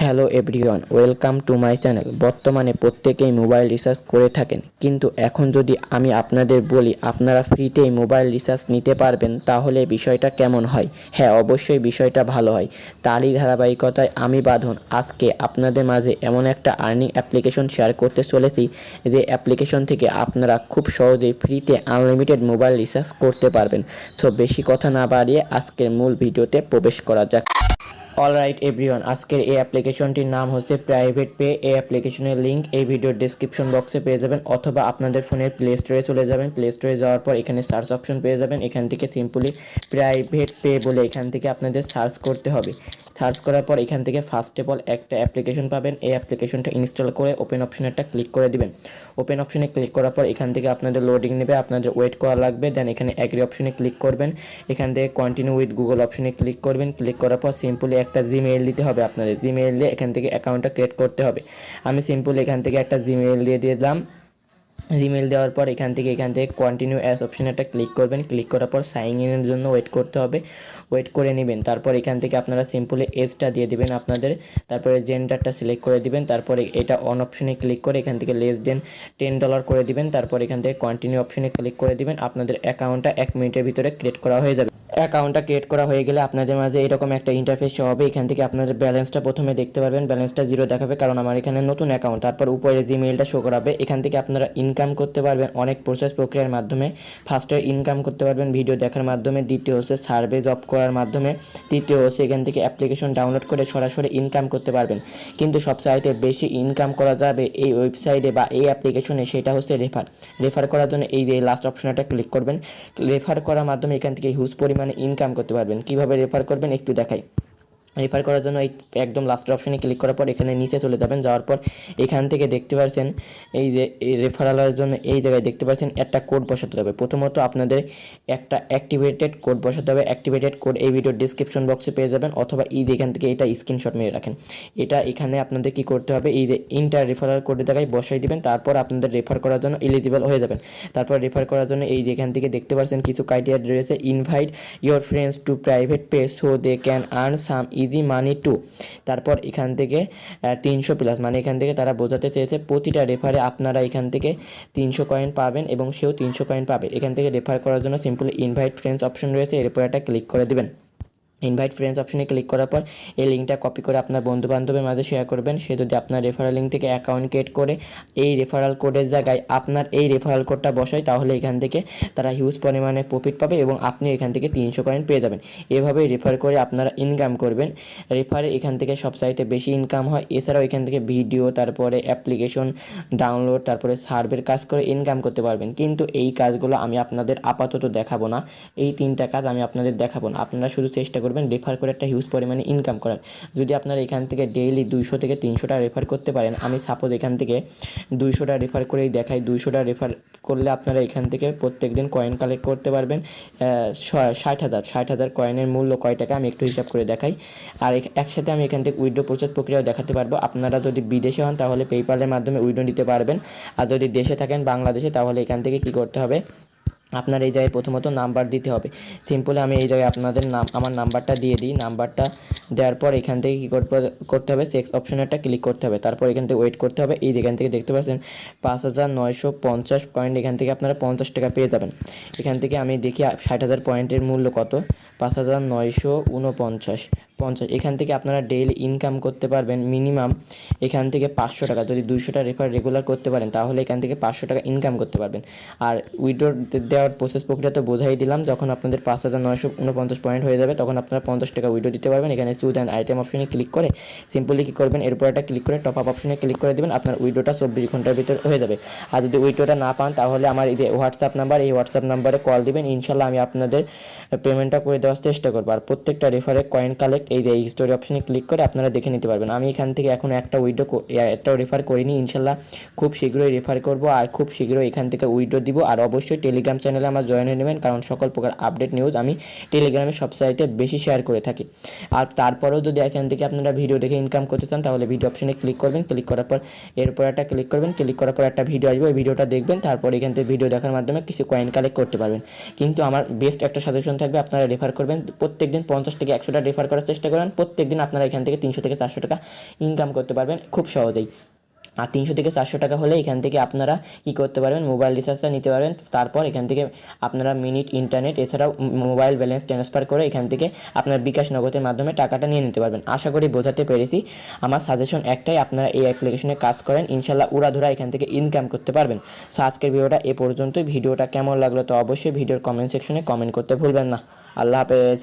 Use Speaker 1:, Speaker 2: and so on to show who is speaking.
Speaker 1: Hello everyone, welcome to my channel. বর্তমানে প্রত্যেকেই mobile recharge করে থাকেন, কিন্তু এখন যদি আমি আপনাদের বলি আপনারা ফ্রিতেই মোবাইল রিচার্জ নিতে পারবেন, তাহলে বিষয়টা কেমন হয়? হ্যাঁ, অবশ্যই বিষয়টা ভালো হয়। তারই ধারাবাহিকতায় আমি বাঁধন আজকে আপনাদের মাঝে এমন একটা আর্নিং অ্যাপ্লিকেশন শেয়ার করতে চলেছি, যে অ্যাপ্লিকেশন থেকে আপনারা খুব সহজেই ফ্রিতে আনলিমিটেড মোবাইল রিচার্জ করতে পারবেন। সো বেশি কথা না বাড়িয়ে আজকের মূল ভিডিওতে প্রবেশ করা যাক। অলরাইট এভরিওয়ান, আজকের এই অ্যাপ্লিকেশনটির নাম হচ্ছে প্রাইভেট পে। এই অ্যাপ্লিকেশনের লিঙ্ক এই ভিডিওর ডেসক্রিপশন বক্সে পেয়ে যাবেন, অথবা আপনাদের ফোনের প্লে স্টোরে চলে যাবেন। প্লে স্টোরে যাওয়ার পর এখানে সার্চ অপশন পেয়ে যাবেন। এখান থেকে সিম্পলি প্রাইভেট পে বলে এখান থেকে আপনাদের সার্চ করতে হবে। সার্চ করার পর এখান থেকে ফার্স্ট অফ অল একটা অ্যাপ্লিকেশন পাবেন। এই অ্যাপ্লিকেশনটা ইনস্টল করে ওপেন অপশনে একটা ক্লিক করে দিবেন। ওপেন অপশনে ক্লিক করার পর এখান থেকে আপনাদের লোডিং নেবে, আপনাদের ওয়েট করা লাগবে। দেন এখানে এগ্রি অপশনে ক্লিক করবেন। এখান থেকে কন্টিনিউ উইথ গুগল অপশনে ক্লিক করবেন। ক্লিক করার পর সিম্পলি একটা জিমেইল দিতে হবে আপনাদের। জিমেইল দিয়ে এখান থেকে অ্যাকাউন্টটা ক্রিয়েট করতে হবে। আমি সিম্পলি এখান থেকে একটা জিমেইল দিয়ে দিলাম। জিমেল দেওয়ার পর এখান থেকে কন্টিনিউ অ্যাজ অপশনে একটা ক্লিক করবেন। ক্লিক করার পর সাইন ইনের জন্য ওয়েট করতে হবে, ওয়েট করে নেবেন। তারপর এখান থেকে আপনারা সিম্পলি এজটা দিয়ে দিবেন আপনাদের, তারপরে জেন্ডারটা সিলেক্ট করে দিবেন। তারপরে এটা অন অপশনে ক্লিক করে এখান থেকে লেস দেন $10 করে দিবেন। তারপর এখান থেকে কন্টিনিউ অপশনে ক্লিক করে দিবেন। আপনাদের অ্যাকাউন্টটা 1 মিনিটের ভিতরে ক্রিয়েট করা হয়ে যাবে। অ্যাকাউন্টটা ক্রিয়েট করা হয়ে গেলে আপনাদের মাঝে এরকম একটা ইন্টারফেস শো হবে। এখান থেকে আপনাদের ব্যালেন্সটা প্রথমে দেখতে পারবেন। ব্যালেন্সটা 0 দেখাবে, কারণ আমার এখানে নতুন অ্যাকাউন্ট। তারপর উপরে জিমেইলটা শো করাবে। এখান থেকে আপনারা ইনকাম করতে পারবেন অনেক প্রসেস প্রক্রিয়ার মাধ্যমে। ফার্স্টে ইনকাম করতে পারবেন ভিডিও দেখার মাধ্যমে, দ্বিতীয় হচ্ছে সার্ভে জব করার মাধ্যমে, তৃতীয় হচ্ছে এখান থেকে অ্যাপ্লিকেশন ডাউনলোড করে সরাসরি ইনকাম করতে পারবেন। কিন্তু সবচাইতে বেশি ইনকাম করা যাবে এই ওয়েবসাইটে বা এই অ্যাপ্লিকেশনে, সেটা হচ্ছে রেফার করার জন্য এই যে লাস্ট অপশনটা ক্লিক করবেন। রেফার করার মাধ্যমে এখান থেকে হিউজ পরিমাণে ইনকাম করতে পারবেন। কিভাবে রেফার করবেন একটু দেখাই। রেফার করার জন্য এই একদম লাস্টের অপশনে ক্লিক করার পর এখানে নিচে চলে যাবেন। যাওয়ার পর এখান থেকে দেখতে পাচ্ছেন এই যে এই রেফারেলের জন্য এই জায়গায় দেখতে পাচ্ছেন একটা কোড বসাতে হবে। প্রথমত আপনাদের একটা অ্যাক্টিভেটেড কোড বসাতে হবে। অ্যাক্টিভেটেড কোড এই ভিডিওর ডিসক্রিপশন বক্সে পেয়ে যাবেন, অথবা এই যে এখান থেকে এটা স্ক্রিনশট মেরে রাখেন। এটা এখানে আপনাদের কি করতে হবে, এই যে ইন্টার রেফারেল কোডের জায়গায় বসাই দিবেন। তারপর আপনাদের রেফার করার জন্য এলিজিবল হয়ে যাবেন। তারপর রেফার করার জন্য এই যে এখান থেকে দেখতে পাচ্ছেন কিছু ক্রাইটেরিয়া রয়েছে। Invite your friends to private pay so they can earn some easy money too. তারপর এখান থেকে 300+, মানে এখান থেকে তারা বোঝাতে চেয়েছে প্রতিটা রেফারে আপনারা এখান থেকে 300 কয়েন পাবেন এবং সেও 300 কয়েন পাবে। এখান থেকে রেফার করার জন্য সিম্পলি ইনভাইট ফ্রেন্ডস অপশন রয়েছে, এরপর একটা ক্লিক করে দেবেন। ইনভাইট ফ্রেন্ডস অপশনে ক্লিক করার পর এই লিঙ্কটা কপি করে আপনার বন্ধুবান্ধবের মাঝে শেয়ার করবেন। সে যদি আপনার রেফারেল লিঙ্ক থেকে অ্যাকাউন্ট ক্রিয়েট করে এই রেফারেল কোডের জায়গায় আপনার এই রেফারেল কোডটা বসায়, তাহলে এখান থেকে তারা হিউজ পরিমাণে প্রফিট পাবে এবং আপনি এখান থেকে 300 কয়েন পেয়ে যাবেন। এভাবেই রেফার করে আপনারা ইনকাম করবেন। রেফারে এখান থেকে সবচাইতে বেশি ইনকাম হয়। এছাড়াও এখান থেকে ভিডিও, তারপরে অ্যাপ্লিকেশন ডাউনলোড, তারপরে সার্ভের কাজ করে ইনকাম করতে পারবেন। কিন্তু এই কাজগুলো আমি আপনাদের আপাতত দেখাবো না। এই 3টা কাজ আমি আপনাদের দেখাবো না। আপনারা শুধু চেষ্টা করবেন রেফার করে একটা হিউজ পরিমাণে ইনকাম করার। যদি আপনারা এখান থেকে ডেইলি 200 থেকে 300টা রেফার করতে পারেন, আমি সাপোজ এখান থেকে 200টা রেফার করেই দেখাই। 200টা রেফার করলে আপনারা এখান থেকে প্রত্যেক দিন কয়েন কালেক্ট করতে পারবেন 60,000 কয়েনের মূল্য কয় টাকা আমি একটু হিসাব করে দেখাই। আর একসাথে আমি এখান থেকে উইথড্র প্রসেস প্রক্রিয়াও দেখাতে পারবো। আপনারা যদি বিদেশে হন তাহলে পেপ্যালের মাধ্যমে উইথড্র নিতে পারবেন, আর যদি দেশে থাকেন বাংলাদেশে, তাহলে এখান থেকে কী করতে হবে, আপনার এই জায়গায় প্রথমত নাম্বার দিতে হবে। সিম্পলি আমি এই জায়গায় আপনাদের আমার নাম্বারটা দিয়ে দিই। নাম্বারটা দেওয়ার পর এখান থেকে কী করতে হবে, সেক্স অপশনে একটা ক্লিক করতে হবে। তারপর এখান থেকে ওয়েট করতে হবে। এই যেখান থেকে দেখতে পাচ্ছেন 5,950 পয়েন্ট, এখান থেকে আপনারা 50 টাকা পেয়ে যাবেন। এখান থেকে আমি দেখি 60,000 পয়েন্টের মূল্য কত, 5,949 এখান থেকে আপনারা ডেইলি ইনকাম করতে পারবেন মিনিমাম এখান থেকে 500 টাকা। যদি 200টা রেফার রেগুলার করতে পারেন তাহলে এখান থেকে 500 টাকা ইনকাম করতে পারবেন। আর উইথড্র দেওয়ার প্রসেস প্রক্রিয়া তো বোঝাই দিলাম। যখন আপনাদের 5,949 পয়েন্ট হয়ে যাবে তখন আপনারা 50 টাকা উইথড্র দিতে পারবেন। এখানে চুজ অ্যান্ড আইটেম অপশনে ক্লিক করে সিম্পলি কী করবেন, এরপর একটা ক্লিক করে টপ আপ অপশনে ক্লিক করে দেবেন। আপনার উইথড্রটা 24 ঘন্টার ভিতর হয়ে যাবে। আর যদি উইথড্রটা না পান তাহলে আমার এই যে হোয়াটসঅ্যাপ নাম্বার, এই হোয়াটসঅ্যাপ নাম্বারে কল দিবেন। ইনশাল্লাহ আমি আপনাদের পেমেন্টটা করে দেওয়ার চেষ্টা করবো। আর প্রত্যেকটা রেফারে কয়েন কালেক্ট এই যে স্টোরি অপশনে ক্লিক করে আপনারা দেখে নিতে পারবেন। আমি এখান থেকে এখন একটাও রেফার করিনি। ইনশাল্লাহ খুব শীঘ্রই রেফার করব আর খুব শীঘ্রই এখান থেকে উইথড্র দিব। আর অবশ্যই টেলিগ্রাম চ্যানেলে আমার জয়েন হয়ে নেবেন, কারণ সকল প্রকার আপডেট নিউজ আমি টেলিগ্রামে সবসাইটে বেশি শেয়ার করে থাকি। আর তারপরেও যদি এখান থেকে আপনারা ভিডিও দেখে ইনকাম করতে চান তাহলে ভিডিও অপশনে ক্লিক করবেন। ক্লিক করার পর এরপর একটা ক্লিক করবেন। ক্লিক করার পর একটা ভিডিও আসবে, ওই ভিডিওটা দেখবেন। তারপর এখান থেকে ভিডিও দেখার মাধ্যমে কিছু কয়েন কালেক্ট করতে পারবেন। কিন্তু আমার বেস্ট একটা সাজেশন থাকবে, আপনারা রেফার করবেন প্রত্যেকদিন 50 থেকে 100টা রেফার করার চেষ্টা চেষ্টা করেন প্রত্যেকদিন আপনারা এখান থেকে 300 থেকে 400 টাকা ইনকাম করতে পারবেন খুব সহজেই। আর 300 থেকে 400 টাকা হলে এখান থেকে আপনারা কী করতে পারবেন, মোবাইল রিচার্জটা নিতে পারবেন। তারপর এখান থেকে আপনারা মিনিট, ইন্টারনেট এছাড়াও মোবাইল ব্যালেন্স ট্রান্সফার করে এখান থেকে আপনার বিকাশ নগদের মাধ্যমে টাকাটা নিয়ে নিতে পারবেন। আশা করি বোঝাতে পেরেছি। আমার সাজেশন একটাই, আপনারা এই অ্যাপ্লিকেশনে কাজ করেন, ইনশাল্লাহ উড়াধুরা এখান থেকে ইনকাম করতে পারবেন। সো আজকের ভিডিওটা এ পর্যন্তই। ভিডিওটা কেমন লাগলো তো অবশ্যই ভিডিওর কমেন্ট সেকশনে কমেন্ট করতে ভুলবেন না। আল্লাহ হাফেজ।